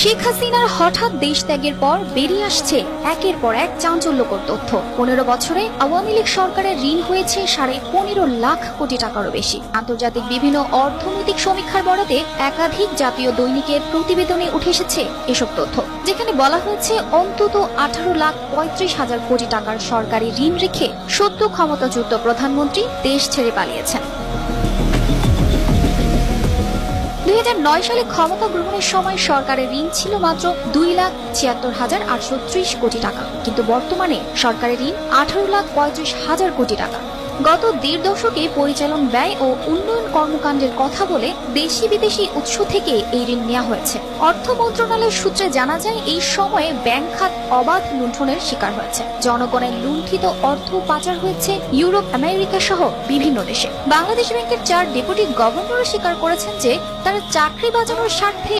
শেখ হাসিনার হঠাৎ দেশ ত্যাগের পর বেরিয়ে আসছে একের পর এক চাঞ্চল্যকর তথ্য। 15 বছরে আওয়ামী লীগ সরকারের ঋণ হয়েছে 15.5 লাখ কোটি টাকারও বেশি। আন্তর্জাতিক বিভিন্ন অর্থনৈতিক সমীক্ষার বরাতে একাধিক জাতীয় দৈনিকের প্রতিবেদনে উঠে এসেছে এসব তথ্য, যেখানে বলা হয়েছে অন্তত 18,35,000 কোটি টাকার সরকারি ঋণ রেখে সদ্য ক্ষমতাচ্যুত প্রধানমন্ত্রী দেশ ছেড়ে পালিয়েছেন। 2009 সালে ক্ষমতা গ্রহণের সময় সরকারের ঋণ ছিল মাত্র 2,76,830 কোটি টাকা, কিন্তু বর্তমানে সরকারের ঋণ 18,35,000 কোটি টাকা। গত 1.5 দশকে পরিচালন ব্যয় ও উন্নয়ন কর্মকাণ্ডের কথা বলে দেশি বিদেশি উৎস থেকে এই ঋণ নেওয়া হয়েছে। অর্থ মন্ত্রণালয়ের সূত্রে জানা যায়, এই সময়ে ব্যাংক খাত অবাধ লুণ্ঠনের শিকার হয়েছে। জনগণের লুণ্ঠিত অর্থ পাচার হয়েছে ইউরোপ, আমেরিকা সহ বিভিন্ন দেশে। বাংলাদেশ ব্যাংকের 4 ডেপুটি গভর্নরও স্বীকার করেছেন যে তারা চাকরি বাঁচানোর স্বার্থে